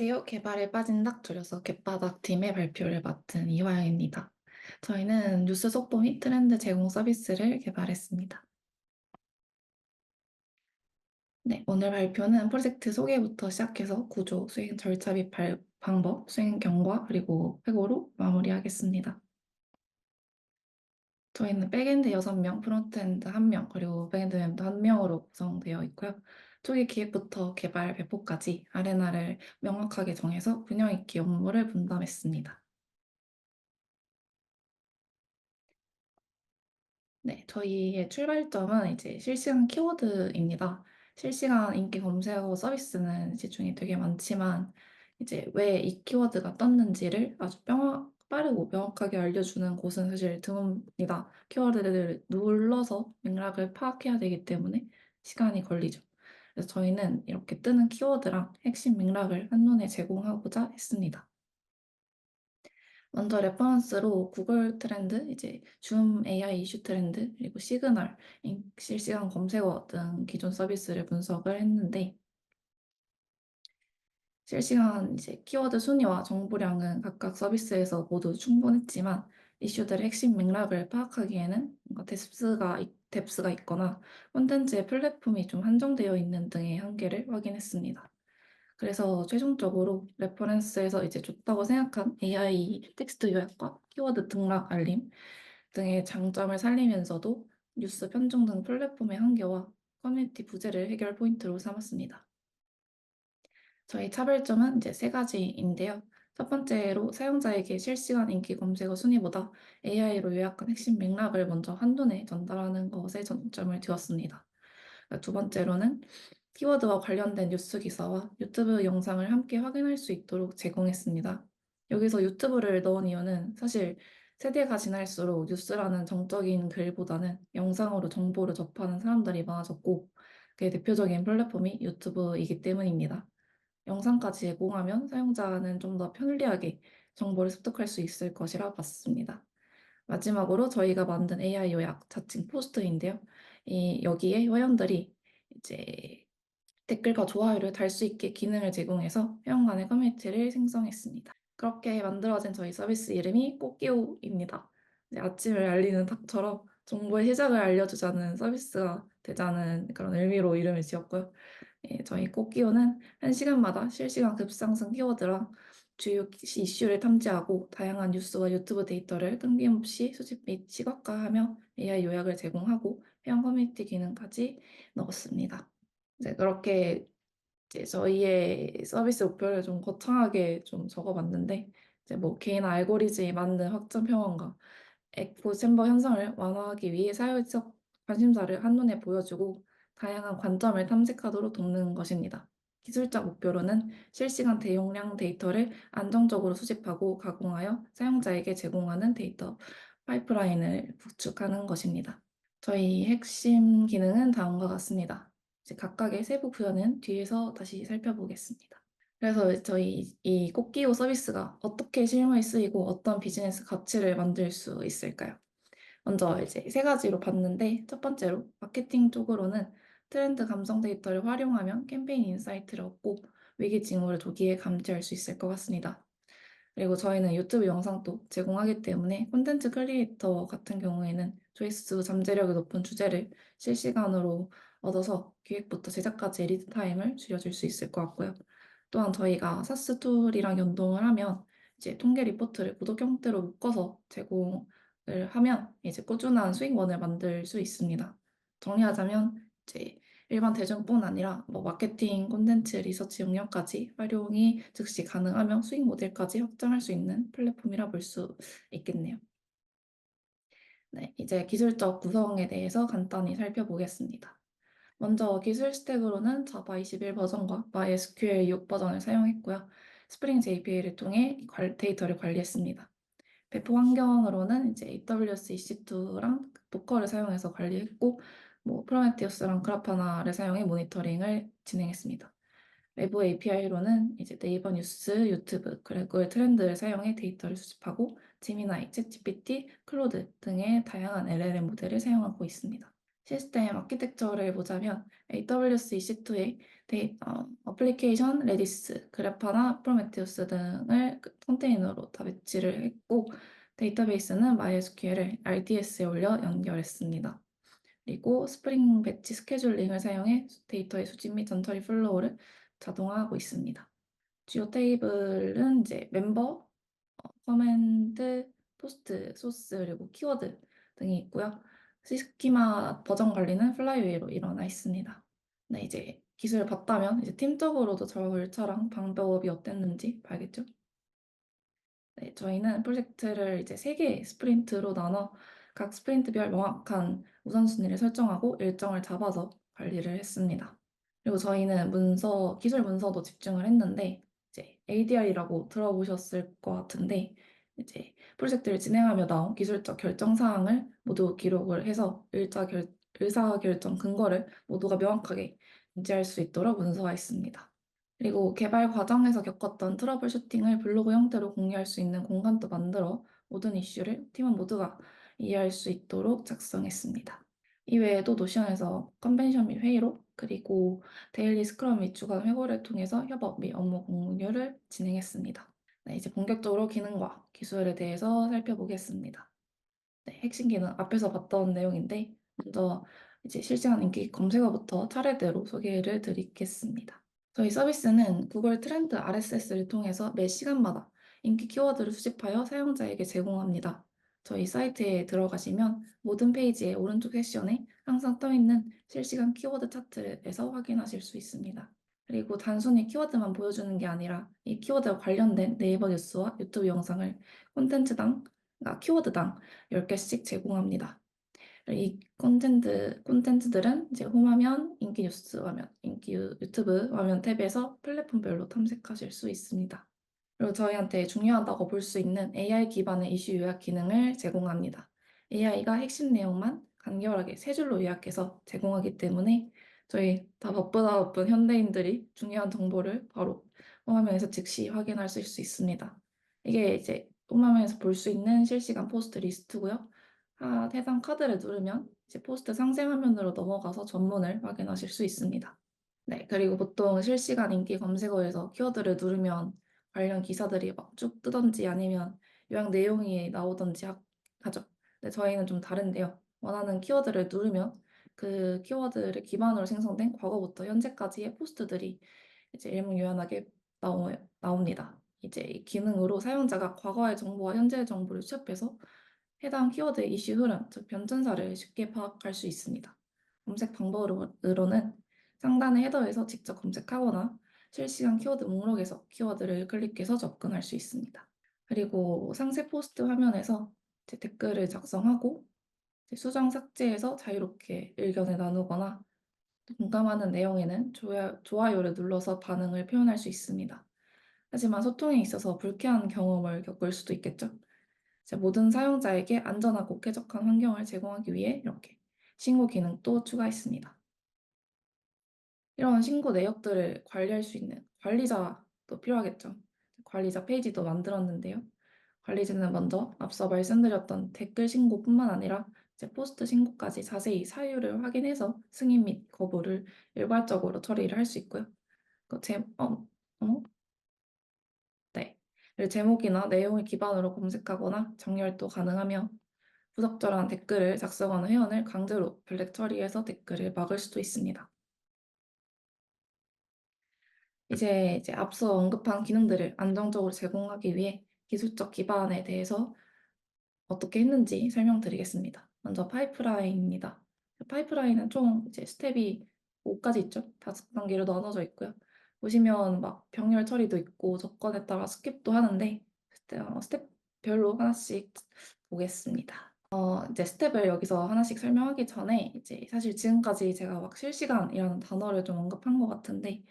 안녕하세요. 개발에 빠진 닭 줄여서 개바닥 팀의 발표를 맡은 이화영입니다. 저희는 뉴스 속보 및 트렌드 제공 서비스를 개발했습니다. 네, 오늘 발표는 프로젝트 소개부터 시작해서 구조, 수행 절차 및 방법, 수행 경과, 그리고 회고로 마무리하겠습니다. 저희는 백엔드 6명, 프론트엔드 1명, 그리고 백엔드 멤버 1명으로 구성되어 있고요. 초기 기획부터 개발, 배포까지 아레나를 명확하게 정해서 균형 있게 업무를 분담했습니다. 네, 저희의 출발점은 이제 실시간 키워드입니다. 실시간 인기 검색어 서비스는 시중에 되게 많지만 이제 왜 이 키워드가 떴는지를 아주 빠르고 명확하게 알려주는 곳은 사실 드뭅니다. 키워드를 눌러서 맥락을 파악해야 되기 때문에 시간이 걸리죠. 그래서 저희는 이렇게 뜨는 키워드랑 핵심 맥락을 한눈에 제공하고자 했습니다. 먼저 레퍼런스로 구글 트렌드, 이제 줌 AI 이슈 트렌드, 그리고 시그널, 실시간 검색어 등 기존 서비스를 분석을 했는데, 실시간 이제 키워드 순위와 정보량은 각각 서비스에서 모두 충분했지만, 이슈들의 핵심 맥락을 파악하기에는 뭔가 뎁스가 있거나 콘텐츠의 플랫폼이 좀 한정되어 있는 등의 한계를 확인했습니다. 그래서 최종적으로 레퍼런스에서 이제 좋다고 생각한 AI 텍스트 요약과 키워드 등락 알림 등의 장점을 살리면서도 뉴스 편중 등 플랫폼의 한계와 커뮤니티 부재를 해결 포인트로 삼았습니다. 저희 차별점은 이제 세 가지인데요. 첫 번째로 사용자에게 실시간 인기 검색어 순위보다 AI로 요약한 핵심 맥락을 먼저 한눈에 전달하는 것에 전점을 두었습니다. 두 번째로는 키워드와 관련된 뉴스 기사와 유튜브 영상을 함께 확인할 수 있도록 제공했습니다. 여기서 유튜브를 넣은 이유는 사실 세대가 지날수록 뉴스라는 정적인 글보다는 영상으로 정보를 접하는 사람들이 많아졌고, 그게 대표적인 플랫폼이 유튜브이기 때문입니다. 영상까지 제공하면 사용자는 좀 더 편리하게 정보를 습득할 수 있을 것이라 봤습니다. 마지막으로 저희가 만든 AI 요약 자칭 포스트인데요. 여기에 회원들이 이제 댓글과 좋아요를 달 수 있게 기능을 제공해서 회원 간의 커뮤니티를 생성했습니다. 그렇게 만들어진 저희 서비스 이름이 꽃기호입니다. 아침을 알리는 닭처럼 정보의 시작을 알려주자는 서비스가 되자는 그런 의미로 이름을 지었고요. 저희 꽃기호는 1시간마다 실시간 급상승 키워드랑 주요 이슈를 탐지하고 다양한 뉴스와 유튜브 데이터를 끊김없이 수집 및 시각화하며 AI 요약을 제공하고 회원 커뮤니티 기능까지 넣었습니다. 이제 그렇게 이제 저희의 서비스 목표를 좀 거창하게 좀 적어봤는데 이제 뭐 개인 알고리즘이 만든 확장 평원과 에코 챔버 현상을 완화하기 위해 사회적 관심사를 한눈에 보여주고 다양한 관점을 탐색하도록 돕는 것입니다. 기술적 목표로는 실시간 대용량 데이터를 안정적으로 수집하고 가공하여 사용자에게 제공하는 데이터 파이프라인을 구축하는 것입니다. 저희 핵심 기능은 다음과 같습니다. 이제 각각의 세부 부여는 뒤에서 다시 살펴보겠습니다. 그래서 저희 이 꽃기호 서비스가 어떻게 실무에 쓰이고 어떤 비즈니스 가치를 만들 수 있을까요? 먼저 이제 세 가지로 봤는데 첫 번째로 마케팅 쪽으로는 트렌드 감성 데이터를 활용하면 캠페인 인사이트를 얻고 위기 징후를 조기에 감지할 수 있을 것 같습니다. 그리고 저희는 유튜브 영상도 제공하기 때문에 콘텐츠 크리에이터 같은 경우에는 조회수 잠재력이 높은 주제를 실시간으로 얻어서 기획부터 제작까지 리드 타임을 줄여줄 수 있을 것 같고요. 또한 저희가 사스 툴이랑 연동을 하면 이제 통계 리포트를 구독 형태로 묶어서 제공을 하면 이제 꾸준한 수익원을 만들 수 있습니다. 정리하자면 이제 일반 대중뿐 아니라 뭐 마케팅, 콘텐츠, 리서치 용역까지 활용이 즉시 가능하며 수익 모델까지 확장할 수 있는 플랫폼이라 볼 수 있겠네요. 네, 이제 기술적 구성에 대해서 간단히 살펴보겠습니다. 먼저 기술 스택으로는 자바 21 버전과 MySQL 6 버전을 사용했고요. 스프링 JPA를 통해 데이터를 관리했습니다. 배포 환경으로는 이제 AWS EC2랑 도커를 사용해서 관리했고, 뭐 프로메테우스랑 그라파나를 사용해 모니터링을 진행했습니다. 외부 API로는 이제 네이버 뉴스, 유튜브, 그리고 트렌드를 사용해 데이터를 수집하고 제미나이, 챗GPT, 클로드 등의 다양한 LLM 모델을 사용하고 있습니다. 시스템 아키텍처를 보자면 AWS EC2에 어플리케이션, 레디스, 그래파나 프로메테우스 등을 컨테이너로 다 배치를 했고, 데이터베이스는 MySQL을 RDS에 올려 연결했습니다. 그리고 스프링 배치 스케줄링을 사용해 데이터의 수집 및 전처리 플로우를 자동화하고 있습니다. 주요 테이블은 이제 멤버, 커맨드, 포스트, 소스, 그리고 키워드 등이 있고요. 스키마 버전 관리는 플라이웨이로 일어나 있습니다. 네, 이제 기술을 봤다면 이제 팀적으로도 절차랑 방법이 어땠는지 알겠죠? 네, 저희는 프로젝트를 이제 3개의 스프린트로 나눠 각 스프린트별 명확한 우선순위를 설정하고 일정을 잡아서 관리를 했습니다. 그리고 저희는 기술 문서도 집중을 했는데, 이제 ADR이라고 들어보셨을 것 같은데, 이제 프로젝트를 진행하며 나온 기술적 결정 사항을 모두 기록을 해서 의사결정 근거를 모두가 명확하게 인지할 수 있도록 문서화했습니다. 그리고 개발 과정에서 겪었던 트러블 슈팅을 블로그 형태로 공유할 수 있는 공간도 만들어 모든 이슈를 팀원 모두가 이해할 수 있도록 작성했습니다. 이외에도 노션에서 컨벤션 및 회의록, 그리고 데일리 스크럼 및 주간 회고를 통해서 협업 및 업무 공유를 진행했습니다. 네, 이제 본격적으로 기능과 기술에 대해서 살펴보겠습니다. 네, 핵심 기능 앞에서 봤던 내용인데 먼저 이제 실시간 인기 검색어부터 차례대로 소개를 드리겠습니다. 저희 서비스는 구글 트렌드 RSS를 통해서 매 시간마다 인기 키워드를 수집하여 사용자에게 제공합니다. 저희 사이트에 들어가시면 모든 페이지의 오른쪽 섹션에 항상 떠있는 실시간 키워드 차트에서 확인하실 수 있습니다. 그리고 단순히 키워드만 보여주는 게 아니라 이 키워드와 관련된 네이버 뉴스와 유튜브 영상을 키워드당 10개씩 제공합니다. 이 콘텐츠들은 이제 홈화면, 인기 뉴스 화면, 유튜브 화면 탭에서 플랫폼별로 탐색하실 수 있습니다. 그리고 저희한테 중요하다고 볼 수 있는 AI 기반의 이슈 요약 기능을 제공합니다. AI가 핵심 내용만 간결하게 세 줄로 요약해서 제공하기 때문에 저희 다 바쁘다 바쁜 현대인들이 중요한 정보를 바로 홈화면에서 즉시 확인할 수 있습니다. 이게 이제 홈화면에서 볼 수 있는 실시간 포스트 리스트고요. 해당 카드를 누르면 이제 포스트 상세 화면으로 넘어가서 전문을 확인하실 수 있습니다. 네, 그리고 보통 실시간 인기 검색어에서 키워드를 누르면 관련 기사들이 막 쭉 뜨던지 아니면 요약 내용이 나오던지 하죠. 근데 저희는 좀 다른데요. 원하는 키워드를 누르면 그 키워드를 기반으로 생성된 과거부터 현재까지의 포스트들이 이제 일목요연하게 나옵니다. 이제 이 기능으로 사용자가 과거의 정보와 현재의 정보를 취합해서 해당 키워드의 이슈 흐름, 즉 변천사를 쉽게 파악할 수 있습니다. 검색 방법으로는 상단의 헤더에서 직접 검색하거나 실시간 키워드 목록에서 키워드를 클릭해서 접근할 수 있습니다. 그리고 상세 포스트 화면에서 댓글을 작성하고 수정 삭제해서 자유롭게 의견을 나누거나 공감하는 내용에는 좋아요를 눌러서 반응을 표현할 수 있습니다. 하지만 소통에 있어서 불쾌한 경험을 겪을 수도 있겠죠. 모든 사용자에게 안전하고 쾌적한 환경을 제공하기 위해 이렇게 신고 기능도 추가했습니다. 이런 신고 내역들을 관리할 수 있는 관리자도 필요하겠죠. 관리자 페이지도 만들었는데요. 관리자는 먼저 앞서 말씀드렸던 댓글 신고뿐만 아니라 포스트 신고까지 자세히 사유를 확인해서 승인 및 거부를 일괄적으로 처리를 할 수 있고요. 그 제, 어, 어? 네. 그리고 제목이나 내용을 기반으로 검색하거나 정렬도 가능하며 부적절한 댓글을 작성하는 회원을 강제로 블랙 처리해서 댓글을 막을 수도 있습니다. 이제 앞서 언급한 기능들을 안정적으로 제공하기 위해 기술적 기반에 대해서 어떻게 했는지 설명드리겠습니다. 먼저 파이프라인입니다. 파이프라인은 총 이제 스텝이 5가지 있죠. 5단계로 나눠져 있고요. 보시면 막 병렬 처리도 있고 조건에 따라 스킵도 하는데 스텝별로 하나씩 보겠습니다. 이제 스텝을 여기서 하나씩 설명하기 전에 이제 사실 지금까지 제가 막 실시간이라는 단어를 좀 언급한 것 같은데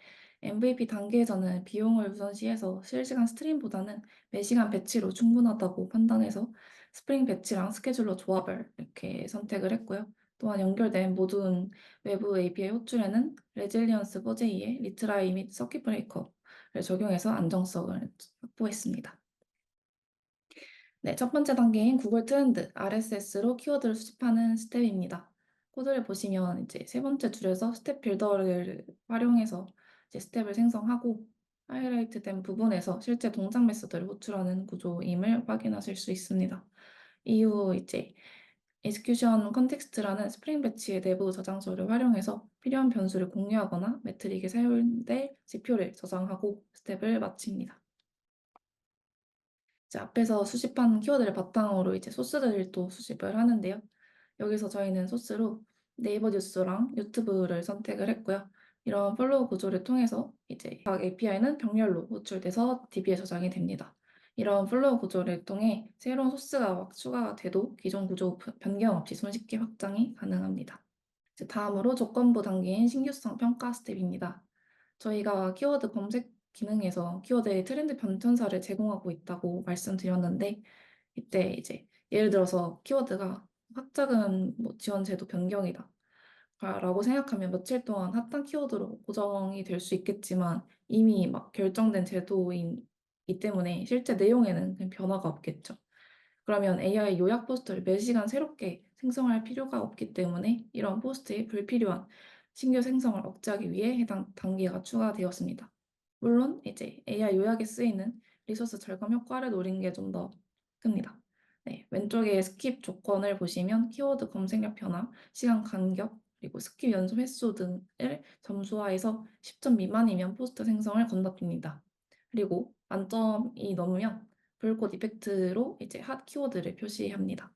MVP 단계에서는 비용을 우선시해서 실시간 스트림보다는 매시간 배치로 충분하다고 판단해서 스프링 배치랑 스케줄러 조합을 이렇게 선택을 했고요. 또한 연결된 모든 외부 API 호출에는 레질리언스 4J의 리트라이 및 서킷 브레이커를 적용해서 안정성을 확보했습니다. 네, 첫 번째 단계인 구글 트렌드 RSS로 키워드를 수집하는 스텝입니다. 코드를 보시면 이제 세 번째 줄에서 스텝 빌더를 활용해서 이제 스텝을 생성하고 하이라이트된 부분에서 실제 동작 메소드를 호출하는 구조임을 확인하실 수 있습니다. 이후 이제 execution context라는 스프링 배치의 내부 저장소를 활용해서 필요한 변수를 공유하거나 매트릭에 사용될 지표를 저장하고 스텝을 마칩니다. 이제 앞에서 수집한 키워드를 바탕으로 이제 소스들을 또 수집을 하는데요. 여기서 저희는 소스로 네이버 뉴스랑 유튜브를 선택을 했고요. 이런 팔로우 구조를 통해서 이제 각 API는 병렬로 호출돼서 DB에 저장이 됩니다. 이런 팔로우 구조를 통해 새로운 소스가 막 추가가 돼도 기존 구조 변경 없이 손쉽게 확장이 가능합니다. 이제 다음으로 조건부 단계인 신규성 평가 스텝입니다. 저희가 키워드 검색 기능에서 키워드의 트렌드 변천사를 제공하고 있다고 말씀드렸는데 이때 이제 예를 들어서 키워드가 학자금 뭐 지원 제도 변경이다 라고 생각하면 며칠 동안 핫한 키워드로 고정이 될 수 있겠지만 이미 막 결정된 제도이기 때문에 실제 내용에는 그냥 변화가 없겠죠. 그러면 AI 요약 포스트를 매시간 새롭게 생성할 필요가 없기 때문에 이런 포스트의 불필요한 신규 생성을 억제하기 위해 해당 단계가 추가되었습니다. 물론 이제 AI 요약에 쓰이는 리소스 절감 효과를 노린 게 좀 더 큽니다. 네, 왼쪽에 스킵 조건을 보시면 키워드 검색력 변화, 시간 간격, 그리고 스킵 연속 횟수 등을 점수화해서 10점 미만이면 포스트 생성을 건너뛰니다. 그리고 만점이 넘으면 불꽃 이펙트로 이제 핫 키워드를 표시합니다.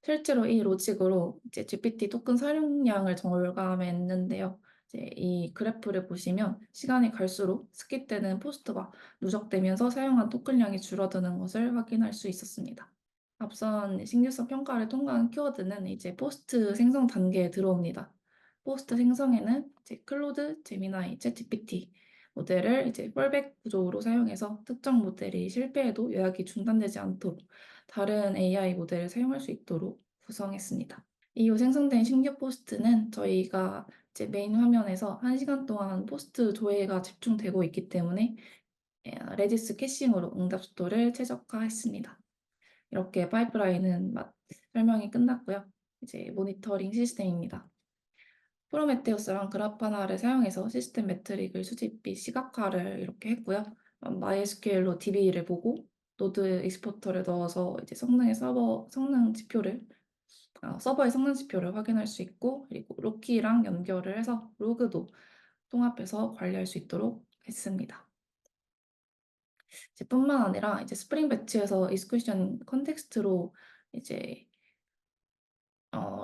실제로 이 로직으로 이제 GPT 토큰 사용량을 절감했는데요. 이제 이 그래프를 보시면 시간이 갈수록 스킵되는 포스트가 누적되면서 사용한 토큰량이 줄어드는 것을 확인할 수 있었습니다. 앞선 신규성 평가를 통과한 키워드는 이제 포스트 생성 단계에 들어옵니다. 포스트 생성에는 이제 클로드, 제미나이, 챗GPT 모델을 이제 펄백 구조로 사용해서 특정 모델이 실패해도 요약이 중단되지 않도록 다른 AI 모델을 사용할 수 있도록 구성했습니다. 이후 생성된 신규 포스트는 저희가 이제 메인 화면에서 1시간 동안 포스트 조회가 집중되고 있기 때문에 레디스 캐싱으로 응답 속도를 최적화했습니다. 이렇게 파이프라인은 설명이 끝났고요. 이제 모니터링 시스템입니다. 프로메테우스랑 그라파나를 사용해서 시스템 매트릭을 수집 및 시각화를 이렇게 했고요. MySQL로 DB를 보고 노드 익스포터를 넣어서 이제 서버의 성능 지표를 확인할 수 있고 그리고 로키랑 연결을 해서 로그도 통합해서 관리할 수 있도록 했습니다. 이제 뿐만 아니라 이제 스프링 배치에서 익스큐션 컨텍스트로 이제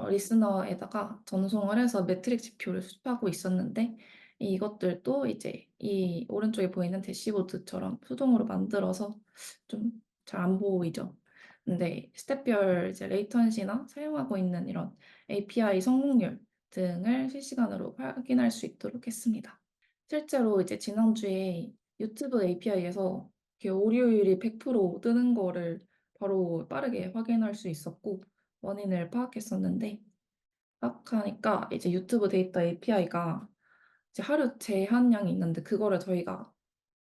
리스너에다가 전송을 해서 매트릭 지표를 수집하고 있었는데 이것들도 이제 이 오른쪽에 보이는 대시보드처럼 수동으로 만들어서 좀 잘 안 보이죠. 근데 스텝별 이제 레이턴시나 사용하고 있는 이런 API 성공률 등을 실시간으로 확인할 수 있도록 했습니다. 실제로 이제 지난주에 유튜브 API에서 오류율이 100% 뜨는 거를 바로 빠르게 확인할 수 있었고 원인을 파악했었는데 파악하니까 이제 유튜브 데이터 API가 이제 하루 제한량이 있는데 그거를 저희가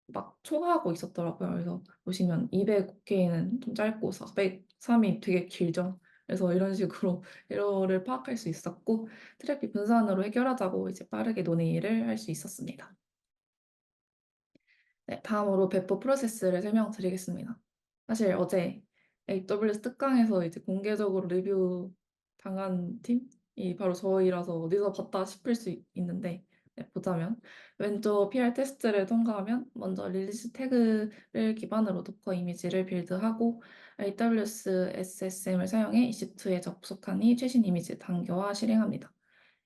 막 초과하고 있었더라고요. 그래서 보시면 200K는 좀 짧고 403이 되게 길죠. 그래서 이런 식으로 에러를 파악할 수 있었고 트래픽 분산으로 해결하자고 이제 빠르게 논의를 할 수 있었습니다. 네, 다음으로 배포 프로세스를 설명드리겠습니다. 사실 어제 AWS 특강에서 이제 공개적으로 리뷰 당한 팀이 바로 저희라서 어디서 봤다 싶을 수 있는데 네, 보자면 왼쪽 PR 테스트를 통과하면 먼저 릴리스 태그를 기반으로 도커 이미지를 빌드하고 AWS SSM을 사용해 EC2에 접속하니 최신 이미지 단계화 실행합니다.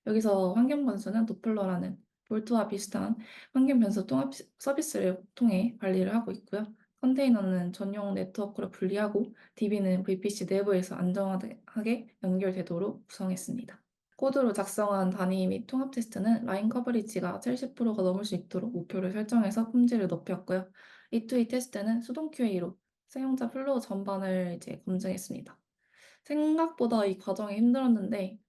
여기서 환경 변수는 도플러라는 볼트와 비슷한 환경 변수 통합 서비스를 통해 관리를 하고 있고요. 컨테이너는 전용 네트워크로 분리하고 DB는 VPC 내부에서 안정하게 연결되도록 구성했습니다. 코드로 작성한 단위 및 통합 테스트는 라인 커버리지가 70%가 넘을 수 있도록 목표를 설정해서 품질을 높였고요. E2E 테스트는 수동 QA로 사용자 플로우 전반을 이제 검증했습니다. 생각보다 이 과정이 힘들었는데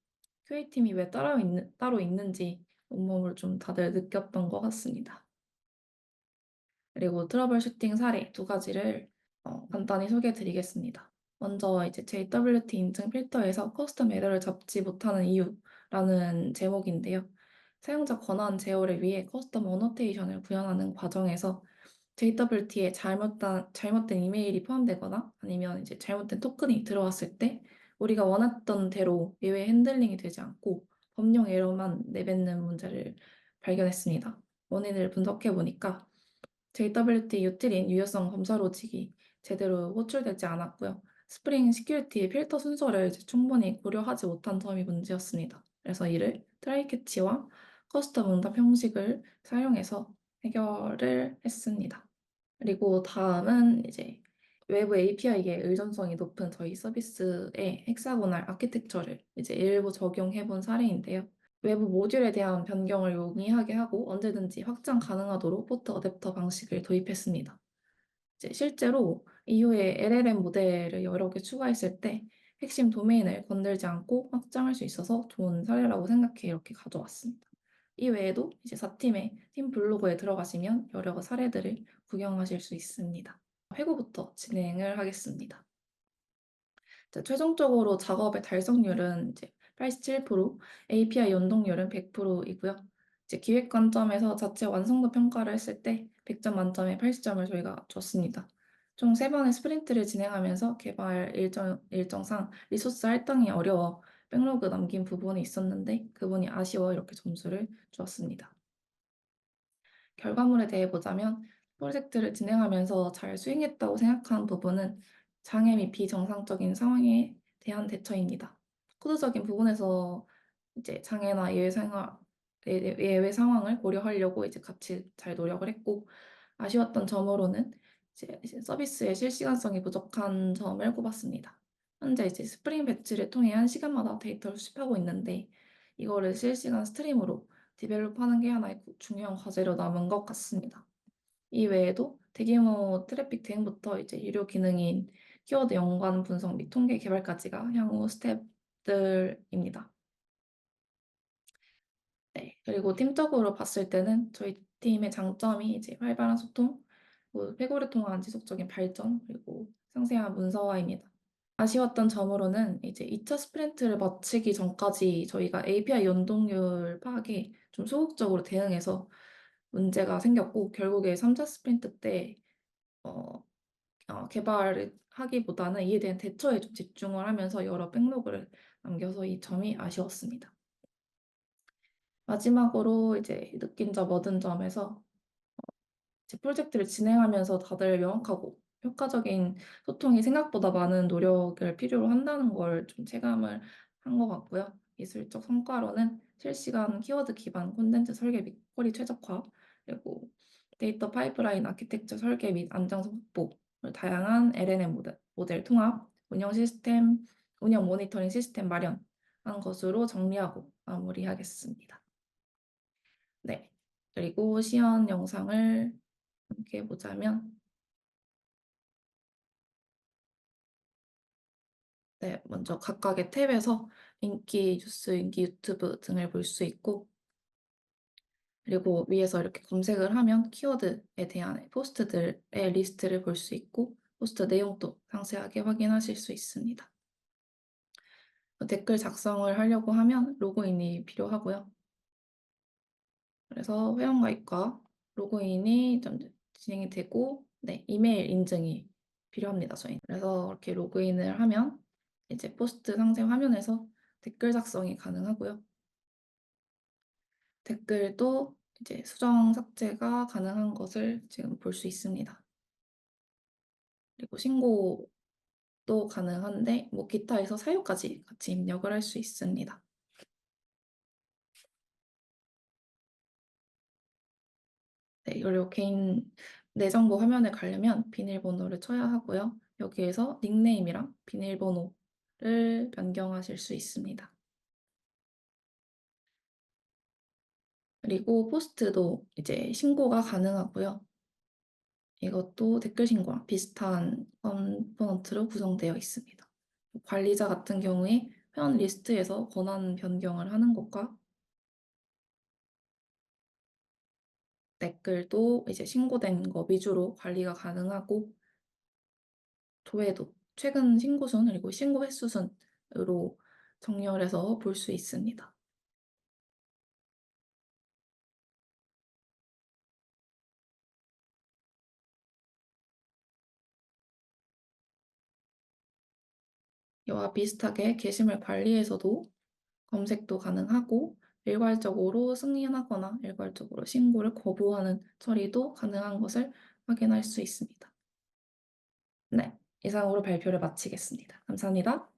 QA팀이 왜 따로 있는지 온몸으로 좀 다들 느꼈던 것 같습니다. 그리고 트러블 슈팅 사례 두 가지를 간단히 소개해 드리겠습니다. 먼저 이제 JWT 인증 필터에서 커스텀 에러를 잡지 못하는 이유라는 제목인데요. 사용자 권한 제어를 위해 커스텀 어노테이션을 구현하는 과정에서 JWT에 잘못된 이메일이 포함되거나 아니면 이제 잘못된 토큰이 들어왔을 때 우리가 원했던 대로 예외 핸들링이 되지 않고 범용 에러만 내뱉는 문제를 발견했습니다. 원인을 분석해 보니까 JWT 유틸인 유효성 검사 로직이 제대로 호출되지 않았고요. 스프링 시큐리티의 필터 순서를 이제 충분히 고려하지 못한 점이 문제였습니다. 그래서 이를 트라이 캐치와 커스텀 응답 형식을 사용해서 해결을 했습니다. 그리고 다음은 이제 외부 API에 의존성이 높은 저희 서비스의 헥사고널 아키텍처를 이제 일부 적용해 본 사례인데요. 외부 모듈에 대한 변경을 용이하게 하고 언제든지 확장 가능하도록 포트 어댑터 방식을 도입했습니다. 이제 실제로 이후에 LLM 모델을 여러 개 추가했을 때 핵심 도메인을 건들지 않고 확장할 수 있어서 좋은 사례라고 생각해 이렇게 가져왔습니다. 이 외에도 이제 4팀의 팀 블로그에 들어가시면 여러 사례들을 구경하실 수 있습니다. 회고부터 진행을 하겠습니다. 최종적으로 작업의 달성률은 이제 87%, API 연동률은 100%이고요. 이제 기획 관점에서 자체 완성도 평가를 했을 때 100점 만점에 80점을 저희가 줬습니다. 총 3번의 스프린트를 진행하면서 개발 일정상 리소스 할당이 어려워 백로그 남긴 부분이 있었는데 그 부분이 아쉬워 이렇게 점수를 주었습니다. 결과물에 대해 보자면 프로젝트를 진행하면서 잘 수행했다고 생각하는 부분은 장애 및 비정상적인 상황에 대한 대처입니다. 코드적인 부분에서 이제 장애나 예외 상황을 고려하려고 이제 같이 잘 노력을 했고 아쉬웠던 점으로는 이제 서비스의 실시간성이 부족한 점을 꼽았습니다. 현재 이제 스프링 배치를 통해 1시간마다 데이터를 수집하고 있는데 이거를 실시간 스트림으로 디벨롭하는 게 하나의 중요한 과제로 남은 것 같습니다. 이 외에도 대규모 트래픽 대응부터 이제 유료 기능인 키워드 연관 분석 및 통계 개발까지가 향후 스텝들입니다. 네, 그리고 팀적으로 봤을 때는 저희 팀의 장점이 이제 활발한 소통, 회고를 통한 지속적인 발전, 그리고 상세한 문서화입니다. 아쉬웠던 점으로는 이제 2차 스프린트를 마치기 전까지 저희가 API 연동률 파악에 좀 소극적으로 대응해서 문제가 생겼고 결국에 3차 스프린트 때 어, 개발을 하기보다는 이에 대한 대처에 좀 집중을 하면서 여러 백로그를 남겨서 이 점이 아쉬웠습니다. 마지막으로 이제 느낀 점, 얻은 점에서 이제 프로젝트를 진행하면서 다들 명확하고 효과적인 소통이 생각보다 많은 노력을 필요로 한다는 걸 좀 체감을 한 것 같고요. 기술적 성과로는 실시간 키워드 기반 콘텐츠 설계 및 쿼리 최적화, 그리고 데이터 파이프라인 아키텍처 설계 및 안정성 확보, 그리고 다양한 LLM 모델 통합, 운영 모니터링 시스템 마련한 것으로 정리하고 마무리하겠습니다. 네. 그리고 시연 영상을 함께 보자면, 네, 먼저 각각의 탭에서 인기 뉴스, 인기 유튜브 등을 볼 수 있고, 그리고 위에서 이렇게 검색을 하면 키워드에 대한 포스트들의 리스트를 볼 수 있고, 포스트 내용도 상세하게 확인하실 수 있습니다. 댓글 작성을 하려고 하면 로그인이 필요하고요. 그래서 회원가입과 로그인이 좀 진행이 되고, 네, 이메일 인증이 필요합니다, 저희. 그래서 이렇게 로그인을 하면 이제 포스트 상세 화면에서 댓글 작성이 가능하고요. 댓글도 이제 수정 삭제가 가능한 것을 지금 볼 수 있습니다. 그리고 신고도 가능한데 뭐 기타에서 사유까지 같이 입력을 할 수 있습니다. 네, 그리고 개인 내 정보 화면에 가려면 비밀번호를 쳐야 하고요. 여기에서 닉네임이랑 비밀번호를 변경하실 수 있습니다. 그리고 포스트도 이제 신고가 가능하고요. 이것도 댓글 신고랑 비슷한 컴포넌트로 구성되어 있습니다. 관리자 같은 경우에 회원 리스트에서 권한 변경을 하는 것과 댓글도 이제 신고된 거 위주로 관리가 가능하고 조회도 최근 신고 순 그리고 신고 횟수 순으로 정렬해서 볼 수 있습니다. 이와 비슷하게 게시물 관리에서도 검색도 가능하고 일괄적으로 승인하거나 일괄적으로 신고를 거부하는 처리도 가능한 것을 확인할 수 있습니다. 네, 이상으로 발표를 마치겠습니다. 감사합니다.